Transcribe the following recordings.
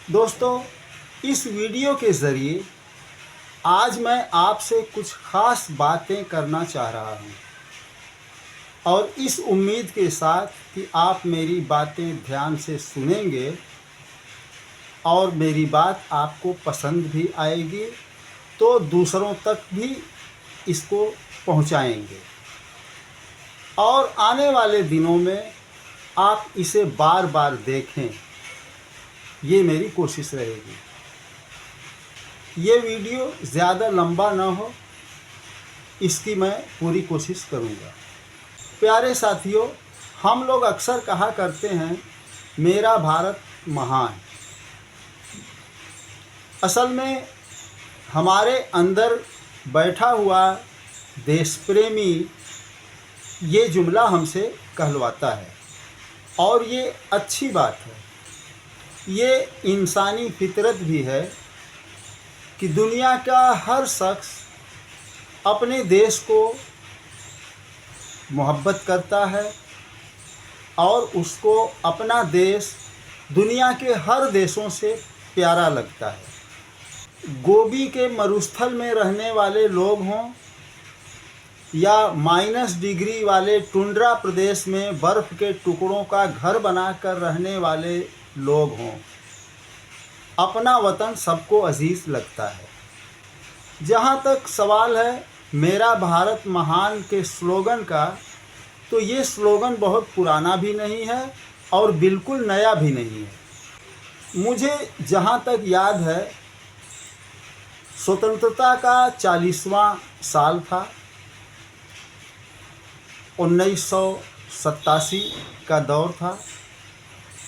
दोस्तों, इस वीडियो के ज़रिए आज मैं आपसे कुछ ख़ास बातें करना चाह रहा हूँ और इस उम्मीद के साथ कि आप मेरी बातें ध्यान से सुनेंगे और मेरी बात आपको पसंद भी आएगी तो दूसरों तक भी इसको पहुँचाएंगे और आने वाले दिनों में आप इसे बार बार देखें, ये मेरी कोशिश रहेगी। ये वीडियो ज़्यादा लंबा ना हो, इसकी मैं पूरी कोशिश करूँगा। प्यारे साथियों, हम लोग अक्सर कहा करते हैं मेरा भारत महान। असल में हमारे अंदर बैठा हुआ देश प्रेमी ये जुमला हमसे कहलवाता है और ये अच्छी बात है। ये इंसानी फितरत भी है कि दुनिया का हर शख्स अपने देश को मोहब्बत करता है और उसको अपना देश दुनिया के हर देशों से प्यारा लगता है। गोबी के मरुस्थल में रहने वाले लोग हों या -डिग्री वाले टुंड्रा प्रदेश में बर्फ़ के टुकड़ों का घर बनाकर रहने वाले लोग हों, अपना वतन सबको अजीज़ लगता है। जहाँ तक सवाल है मेरा भारत महान के स्लोगन का, तो ये स्लोगन बहुत पुराना भी नहीं है और बिल्कुल नया भी नहीं है। मुझे जहाँ तक याद है स्वतंत्रता का 40वां साल था, 1987 का दौर था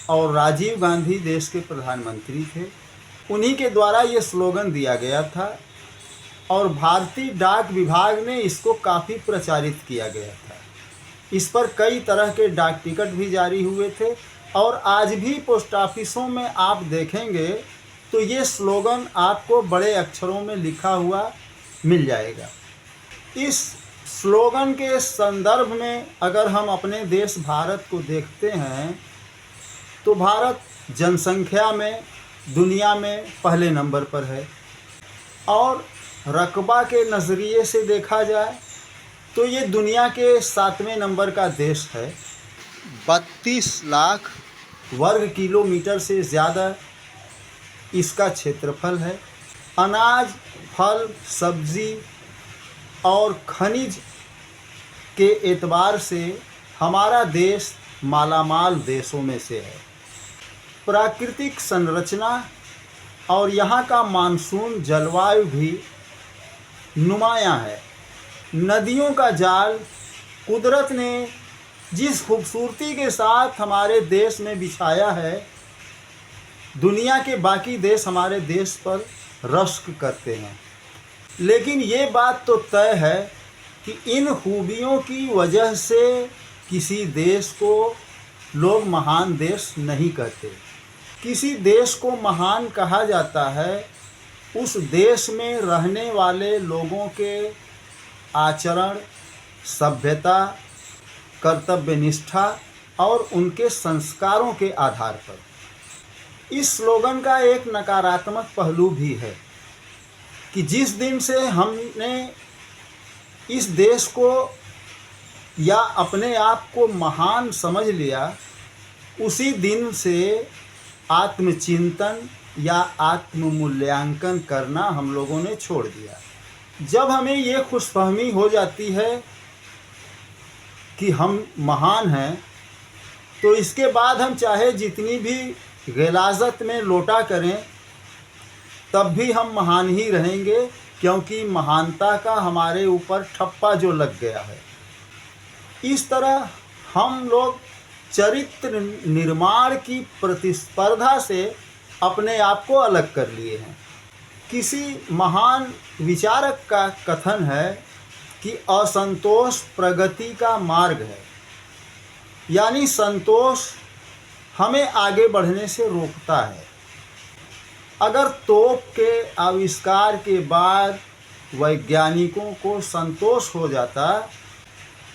और राजीव गांधी देश के प्रधानमंत्री थे। उन्हीं के द्वारा ये स्लोगन दिया गया था और भारतीय डाक विभाग ने इसको काफ़ी प्रचारित किया गया था। इस पर कई तरह के डाक टिकट भी जारी हुए थे और आज भी पोस्ट ऑफिसों में आप देखेंगे तो ये स्लोगन आपको बड़े अक्षरों में लिखा हुआ मिल जाएगा। इस स्लोगन के संदर्भ में अगर हम अपने देश भारत को देखते हैं तो भारत जनसंख्या में दुनिया में पहले नंबर पर है और रकबा के नज़रिए से देखा जाए तो ये दुनिया के 7वें नंबर का देश है। 32 लाख वर्ग किलोमीटर से ज़्यादा इसका क्षेत्रफल है। अनाज, फल, सब्ज़ी और खनिज के एतबार से हमारा देश मालामाल देशों में से है। प्राकृतिक संरचना और यहाँ का मानसून जलवायु भी नुमायाँ है। नदियों का जाल कुदरत ने जिस खूबसूरती के साथ हमारे देश में बिछाया है, दुनिया के बाकी देश हमारे देश पर रश्क करते हैं। लेकिन ये बात तो तय है कि इन खूबियों की वजह से किसी देश को लोग महान देश नहीं कहते। किसी देश को महान कहा जाता है उस देश में रहने वाले लोगों के आचरण, सभ्यता, कर्तव्यनिष्ठा और उनके संस्कारों के आधार पर। इस स्लोगन का एक नकारात्मक पहलू भी है कि जिस दिन से हमने इस देश को या अपने आप को महान समझ लिया, उसी दिन से आत्मचिंतन या आत्ममूल्यांकन करना हम लोगों ने छोड़ दिया। जब हमें ये खुशफहमी हो जाती है कि हम महान हैं, तो इसके बाद हम चाहे जितनी भी ग़िलाज़त में लोटा करें तब भी हम महान ही रहेंगे, क्योंकि महानता का हमारे ऊपर ठप्पा जो लग गया है। इस तरह हम लोग चरित्र निर्माण की प्रतिस्पर्धा से अपने आप को अलग कर लिए हैं। किसी महान विचारक का कथन है कि असंतोष प्रगति का मार्ग है, यानी संतोष हमें आगे बढ़ने से रोकता है। अगर तोप के आविष्कार के बाद वैज्ञानिकों को संतोष हो जाता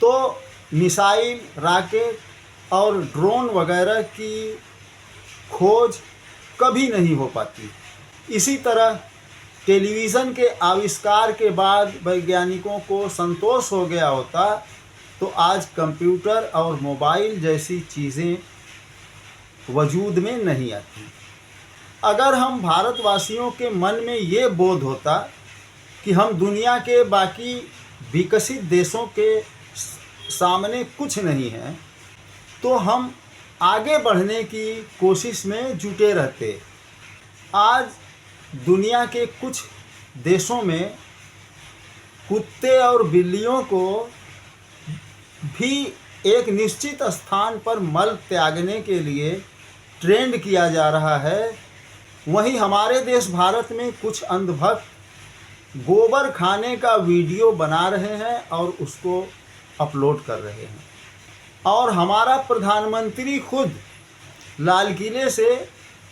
तो मिसाइल, रॉकेट और ड्रोन वगैरह की खोज कभी नहीं हो पाती। इसी तरह टेलीविज़न के आविष्कार के बाद वैज्ञानिकों को संतोष हो गया होता तो आज कंप्यूटर और मोबाइल जैसी चीज़ें वजूद में नहीं आती। अगर हम भारतवासियों के मन में ये बोध होता कि हम दुनिया के बाकी विकसित देशों के सामने कुछ नहीं हैं, तो हम आगे बढ़ने की कोशिश में जुटे रहते। आज दुनिया के कुछ देशों में कुत्ते और बिल्लियों को भी एक निश्चित स्थान पर मल त्यागने के लिए ट्रेंड किया जा रहा है। वहीं हमारे देश भारत में कुछ अंधभक्त गोबर खाने का वीडियो बना रहे हैं और उसको अपलोड कर रहे हैं। और हमारा प्रधानमंत्री खुद लाल किले से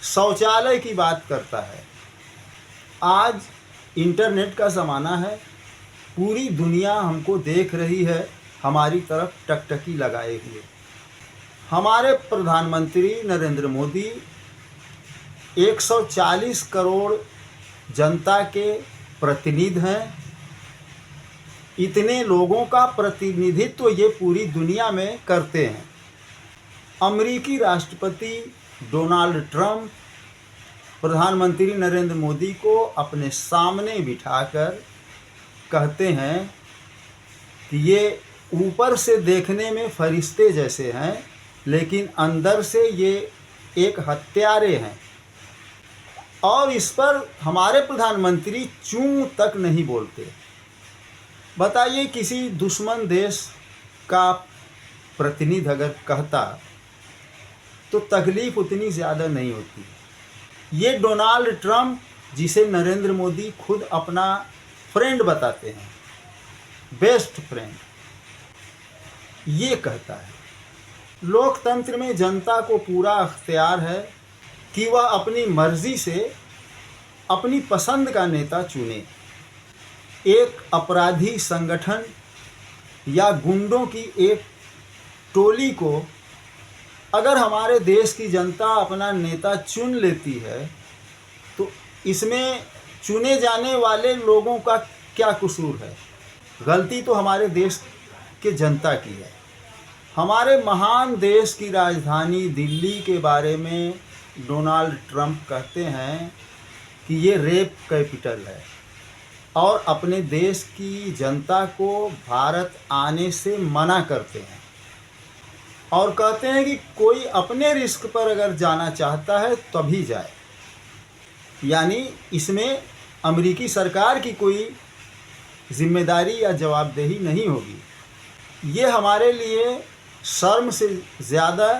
शौचालय की बात करता है। आज इंटरनेट का ज़माना है, पूरी दुनिया हमको देख रही है, हमारी तरफ टकटकी लगाए हुए। हमारे प्रधानमंत्री नरेंद्र मोदी 140 करोड़ जनता के प्रतिनिधि हैं। इतने लोगों का प्रतिनिधित्व ये पूरी दुनिया में करते हैं। अमेरिकी राष्ट्रपति डोनाल्ड ट्रंप प्रधानमंत्री नरेंद्र मोदी को अपने सामने बिठाकर कहते हैं कि ये ऊपर से देखने में फरिश्ते जैसे हैं, लेकिन अंदर से ये एक हत्यारे हैं। और इस पर हमारे प्रधानमंत्री चूं तक नहीं बोलते। बताइए, किसी दुश्मन देश का प्रतिनिधि अगर कहता तो तकलीफ़ उतनी ज़्यादा नहीं होती। ये डोनाल्ड ट्रंप, जिसे नरेंद्र मोदी खुद अपना फ्रेंड बताते हैं, बेस्ट फ्रेंड, ये कहता है लोकतंत्र में जनता को पूरा अख्तियार है कि वह अपनी मर्ज़ी से अपनी पसंद का नेता चुने। एक अपराधी संगठन या गुंडों की एक टोली को अगर हमारे देश की जनता अपना नेता चुन लेती है तो इसमें चुने जाने वाले लोगों का क्या कसूर है? गलती तो हमारे देश के जनता की है। हमारे महान देश की राजधानी दिल्ली के बारे में डोनाल्ड ट्रंप कहते हैं कि ये रेप कैपिटल है और अपने देश की जनता को भारत आने से मना करते हैं और कहते हैं कि कोई अपने रिस्क पर अगर जाना चाहता है तभी जाए। यानी इसमें अमेरिकी सरकार की कोई जिम्मेदारी या जवाबदेही नहीं होगी। ये हमारे लिए शर्म से ज़्यादा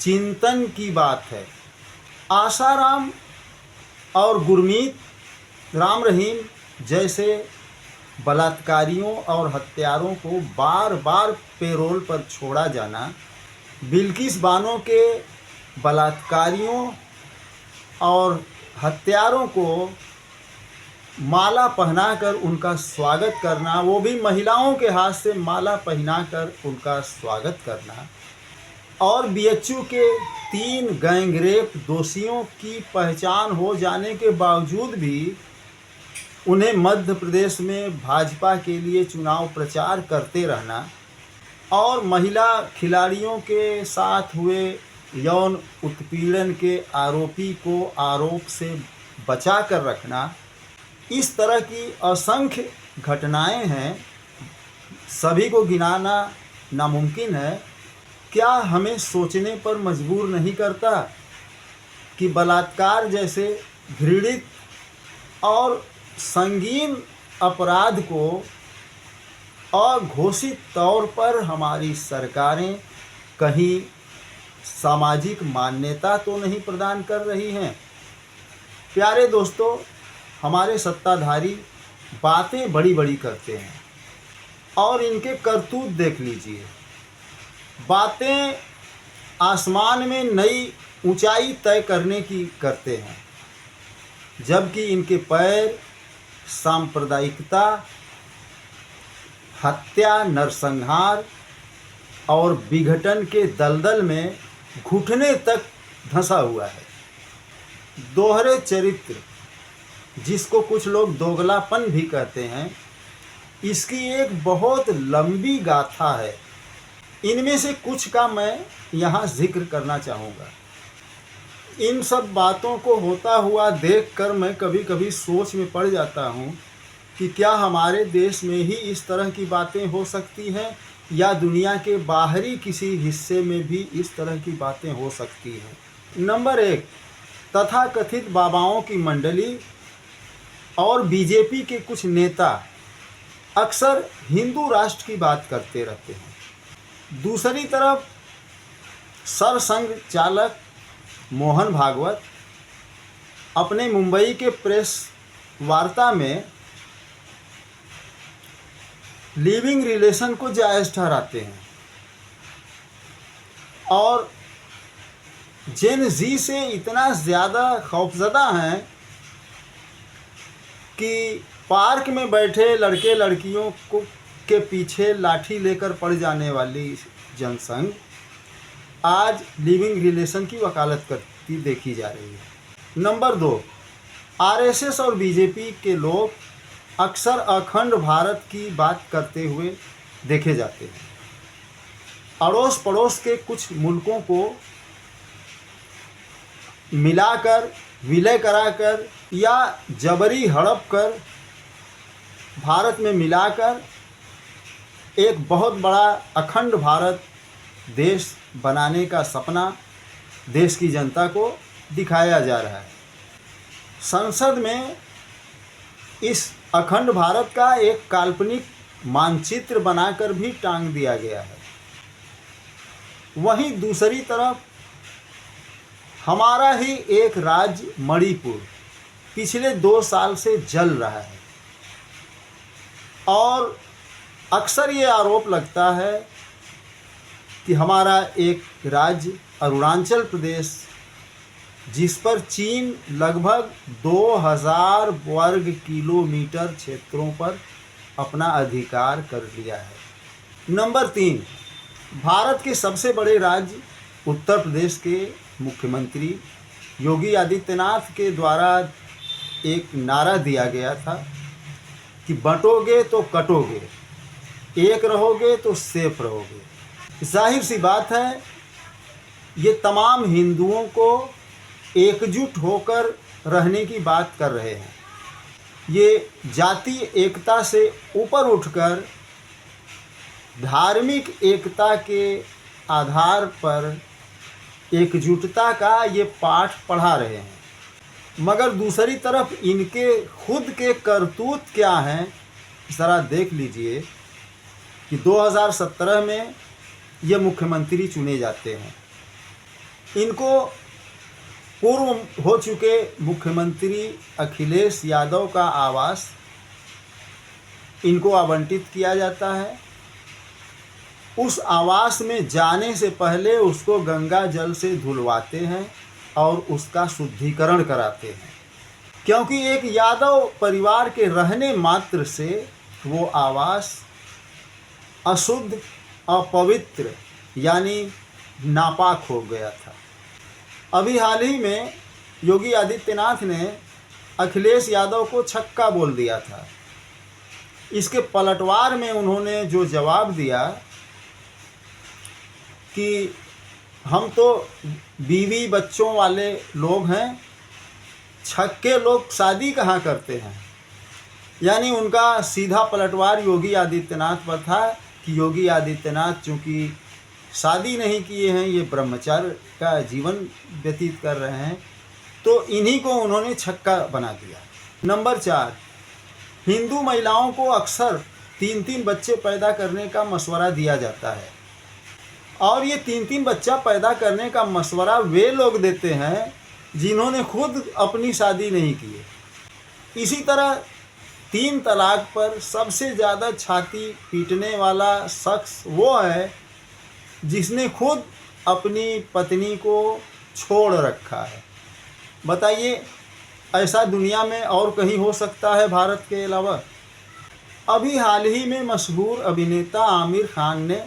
चिंतन की बात है। आसाराम और गुरमीत राम रहीम जैसे बलात्कारियों और हत्यारों को बार बार पेरोल पर छोड़ा जाना, बिल्किस बानो के बलात्कारियों और हत्यारों को माला पहनाकर उनका स्वागत करना, वो भी महिलाओं के हाथ से माला पहनाकर उनका स्वागत करना, और बीएचयू के 3 गैंगरेप दोषियों की पहचान हो जाने के बावजूद भी उन्हें मध्य प्रदेश में भाजपा के लिए चुनाव प्रचार करते रहना और महिला खिलाड़ियों के साथ हुए यौन उत्पीड़न के आरोपी को आरोप से बचा कर रखना, इस तरह की असंख्य घटनाएं हैं, सभी को गिनाना नामुमकिन है। क्या हमें सोचने पर मजबूर नहीं करता कि बलात्कार जैसे घृणित और संगीन अपराध को अघोषित तौर पर हमारी सरकारें कहीं सामाजिक मान्यता तो नहीं प्रदान कर रही हैं? प्यारे दोस्तों, हमारे सत्ताधारी बातें बड़ी बड़ी करते हैं और इनके करतूत देख लीजिए। बातें आसमान में नई ऊंचाई तय करने की करते हैं, जबकि इनके पैर सांप्रदायिकता, हत्या, नरसंहार और विघटन के दलदल में घुटने तक धंसा हुआ है। दोहरे चरित्र, जिसको कुछ लोग दोगलापन भी कहते हैं, इसकी एक बहुत लंबी गाथा है। इनमें से कुछ का मैं यहाँ जिक्र करना चाहूँगा। इन सब बातों को होता हुआ देखकर मैं कभी कभी सोच में पड़ जाता हूँ कि क्या हमारे देश में ही इस तरह की बातें हो सकती हैं या दुनिया के बाहरी किसी हिस्से में भी इस तरह की बातें हो सकती हैं। नंबर 1, तथाकथित बाबाओं की मंडली और बीजेपी के कुछ नेता अक्सर हिंदू राष्ट्र की बात करते रहते हैं। दूसरी तरफ सरसंघ चालक मोहन भागवत अपने मुंबई के प्रेस वार्ता में लिविंग रिलेशन को जायज़ ठहराते हैं और जेन जी से इतना ज़्यादा खौफज़दा हैं कि पार्क में बैठे लड़के लड़कियों को के पीछे लाठी लेकर पड़ जाने वाली जनसंघ आज लिविंग रिलेशन की वकालत करती देखी जा रही है। नंबर 2, आरएसएस और बीजेपी के लोग अक्सर अखंड भारत की बात करते हुए देखे जाते हैं। अड़ोस पड़ोस के कुछ मुल्कों को मिलाकर, विलय कराकर या जबरी हड़प कर भारत में मिलाकर एक बहुत बड़ा अखंड भारत देश बनाने का सपना देश की जनता को दिखाया जा रहा है। संसद में इस अखंड भारत का एक काल्पनिक मानचित्र बनाकर भी टांग दिया गया है। वहीं दूसरी तरफ हमारा ही एक राज्य मणिपुर पिछले 2 साल से जल रहा है और अक्सर ये आरोप लगता है कि हमारा एक राज्य अरुणाचल प्रदेश, जिस पर चीन लगभग 2000 वर्ग किलोमीटर क्षेत्रों पर अपना अधिकार कर लिया है। नंबर 3, भारत के सबसे बड़े राज्य उत्तर प्रदेश के मुख्यमंत्री योगी आदित्यनाथ के द्वारा एक नारा दिया गया था कि बंटोगे तो कटोगे, एक रहोगे तो सेफ रहोगे। जाहिर सी बात है, ये तमाम हिंदुओं को एकजुट होकर रहने की बात कर रहे हैं। ये जातीय एकता से ऊपर उठकर धार्मिक एकता के आधार पर एकजुटता का ये पाठ पढ़ा रहे हैं। मगर दूसरी तरफ इनके खुद के करतूत क्या हैं, ज़रा देख लीजिए कि 2017 में ये मुख्यमंत्री चुने जाते हैं। इनको पूर्व हो चुके मुख्यमंत्री अखिलेश यादव का आवास इनको आवंटित किया जाता है। उस आवास में जाने से पहले उसको गंगा जल से धुलवाते हैं और उसका शुद्धिकरण कराते हैं, क्योंकि एक यादव परिवार के रहने मात्र से वो आवास अशुद्ध, अपवित्र यानी नापाक हो गया था। अभी हाल ही में योगी आदित्यनाथ ने अखिलेश यादव को छक्का बोल दिया था। इसके पलटवार में उन्होंने जो जवाब दिया कि हम तो बीवी बच्चों वाले लोग हैं, छक्के लोग शादी कहाँ करते हैं। यानी उनका सीधा पलटवार योगी आदित्यनाथ पर था कि योगी आदित्यनाथ चूँकि शादी नहीं किए हैं, ये ब्रह्मचर्य का जीवन व्यतीत कर रहे हैं, तो इन्हीं को उन्होंने छक्का बना दिया। नंबर 4, हिंदू महिलाओं को अक्सर 3-3 बच्चे पैदा करने का मशवरा दिया जाता है और ये 3-3 बच्चा पैदा करने का मशवरा वे लोग देते हैं जिन्होंने खुद अपनी शादी नहीं की। इसी तरह 3 तलाक पर सबसे ज़्यादा छाती पीटने वाला शख्स वो है जिसने खुद अपनी पत्नी को छोड़ रखा है। बताइए, ऐसा दुनिया में और कहीं हो सकता है भारत के अलावा? अभी हाल ही में मशहूर अभिनेता आमिर खान ने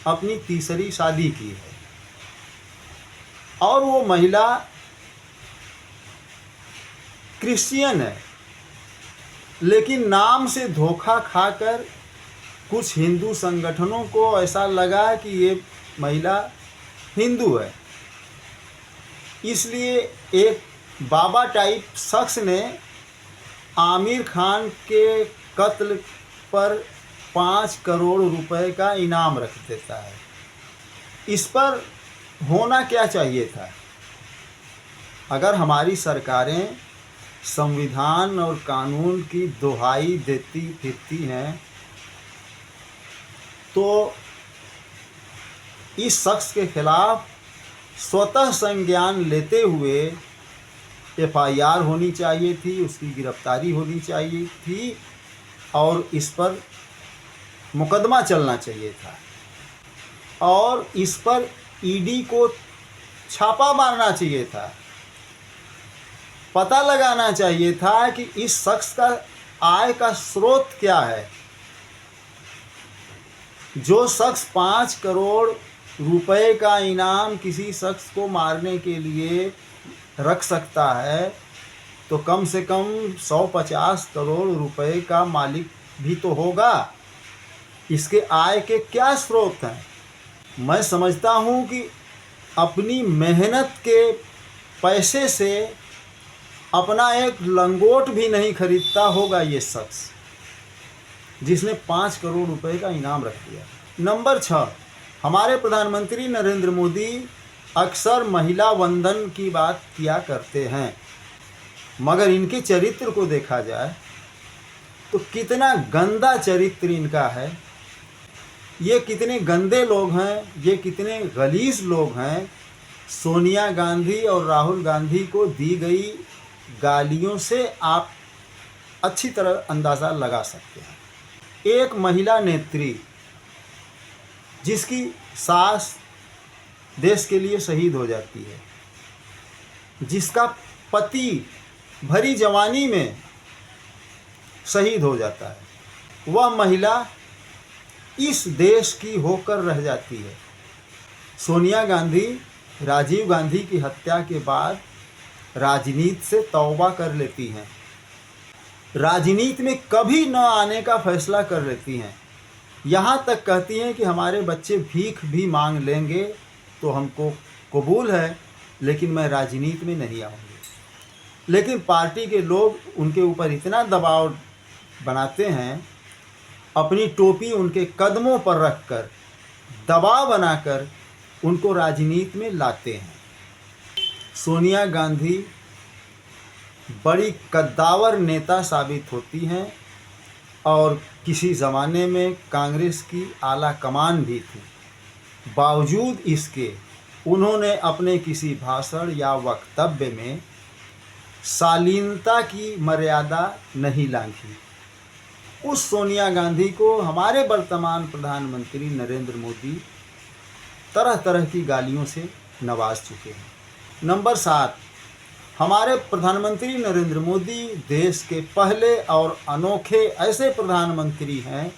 अपनी तीसरी शादी की है और वो महिला क्रिश्चियन है, लेकिन नाम से धोखा खाकर कुछ हिंदू संगठनों को ऐसा लगा कि ये महिला हिंदू है, इसलिए एक बाबा टाइप शख्स ने आमिर खान के कत्ल पर 5 करोड़ रुपए का इनाम रख देता है। इस पर होना क्या चाहिए था? अगर हमारी सरकारें संविधान और कानून की दुहाई देती फिरती हैं तो इस शख्स के खिलाफ स्वतः संज्ञान लेते हुए FIR होनी चाहिए थी, उसकी गिरफ्तारी होनी चाहिए थी और इस पर मुकदमा चलना चाहिए था और इस पर ED को छापा मारना चाहिए था। पता लगाना चाहिए था कि इस शख्स का आय का स्रोत क्या है। जो शख्स 5 करोड़ रुपए का इनाम किसी शख्स को मारने के लिए रख सकता है तो कम से कम 150 करोड़ रुपए का मालिक भी तो होगा। इसके आय के क्या स्रोत हैं? मैं समझता हूँ कि अपनी मेहनत के पैसे से अपना एक लंगोट भी नहीं खरीदता होगा ये शख्स जिसने 5 करोड़ रुपए का इनाम रख दिया। नंबर 6, हमारे प्रधानमंत्री नरेंद्र मोदी अक्सर महिला वंदन की बात किया करते हैं, मगर इनके चरित्र को देखा जाए तो कितना गंदा चरित्र इनका है। ये कितने गंदे लोग हैं, ये कितने गलीज लोग हैं। सोनिया गांधी और राहुल गांधी को दी गई गालियों से आप अच्छी तरह अंदाज़ा लगा सकते हैं। एक महिला नेत्री जिसकी सास देश के लिए शहीद हो जाती है, जिसका पति भरी जवानी में शहीद हो जाता है, वह महिला इस देश की होकर रह जाती है। सोनिया गांधी राजीव गांधी की हत्या के बाद राजनीति से तौबा कर लेती हैं, राजनीति में कभी न आने का फैसला कर लेती हैं। यहाँ तक कहती हैं कि हमारे बच्चे भीख भी मांग लेंगे तो हमको कबूल है, लेकिन मैं राजनीति में नहीं आऊँगी। लेकिन पार्टी के लोग उनके ऊपर इतना दबाव बनाते हैं, अपनी टोपी उनके कदमों पर रखकर दबाव बनाकर उनको राजनीति में लाते हैं। सोनिया गांधी बड़ी कद्दावर नेता साबित होती हैं और किसी ज़माने में कांग्रेस की आला कमान भी थी। बावजूद इसके उन्होंने अपने किसी भाषण या वक्तव्य में शालीनता की मर्यादा नहीं लांघी। उस सोनिया गांधी को हमारे वर्तमान प्रधानमंत्री नरेंद्र मोदी तरह तरह की गालियों से नवाज चुके हैं। नंबर 7, हमारे प्रधानमंत्री नरेंद्र मोदी देश के पहले और अनोखे ऐसे प्रधानमंत्री हैं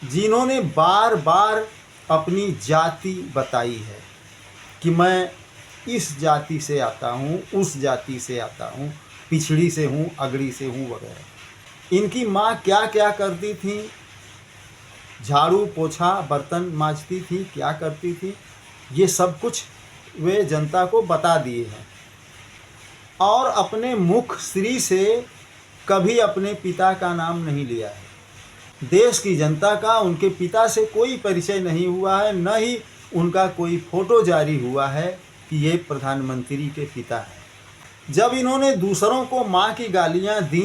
जिन्होंने बार बार अपनी जाति बताई है कि मैं इस जाति से आता हूँ, उस जाति से आता हूँ, पिछड़ी से हूँ, अगड़ी से हूँ वगैरह। इनकी माँ क्या क्या करती थी, झाड़ू पोछा बर्तन मांजती थी, क्या करती थी, ये सब कुछ वे जनता को बता दिए हैं और अपने मुख श्री से कभी अपने पिता का नाम नहीं लिया है। देश की जनता का उनके पिता से कोई परिचय नहीं हुआ है, न ही उनका कोई फोटो जारी हुआ है कि ये प्रधानमंत्री के पिता है। जब इन्होंने दूसरों को माँ की गालियाँ दी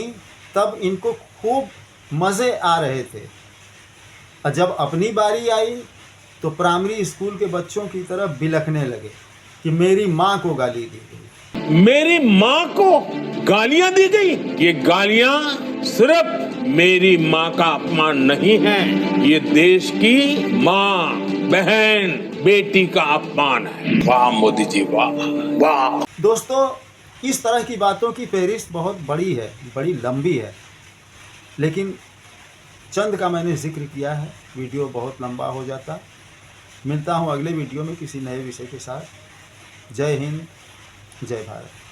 तब इनको खूब मज़े आ रहे थे, और जब अपनी बारी आई तो प्राइमरी स्कूल के बच्चों की तरह बिलखने लगे कि मेरी माँ को गाली दी गई, मेरी माँ को गालियां दी गई। ये गालियां सिर्फ मेरी माँ का अपमान नहीं है, ये देश की माँ, बहन, बेटी का अपमान है। वाह मोदी जी, वाह वाह। दोस्तों, इस तरह की बातों की फहरिस्त बहुत बड़ी है, बड़ी लंबी है, लेकिन चंद का मैंने जिक्र किया है, वीडियो बहुत लंबा हो जाता। मिलता हूँ अगले वीडियो में किसी नए विषय के साथ। जय हिंद, जय भारत।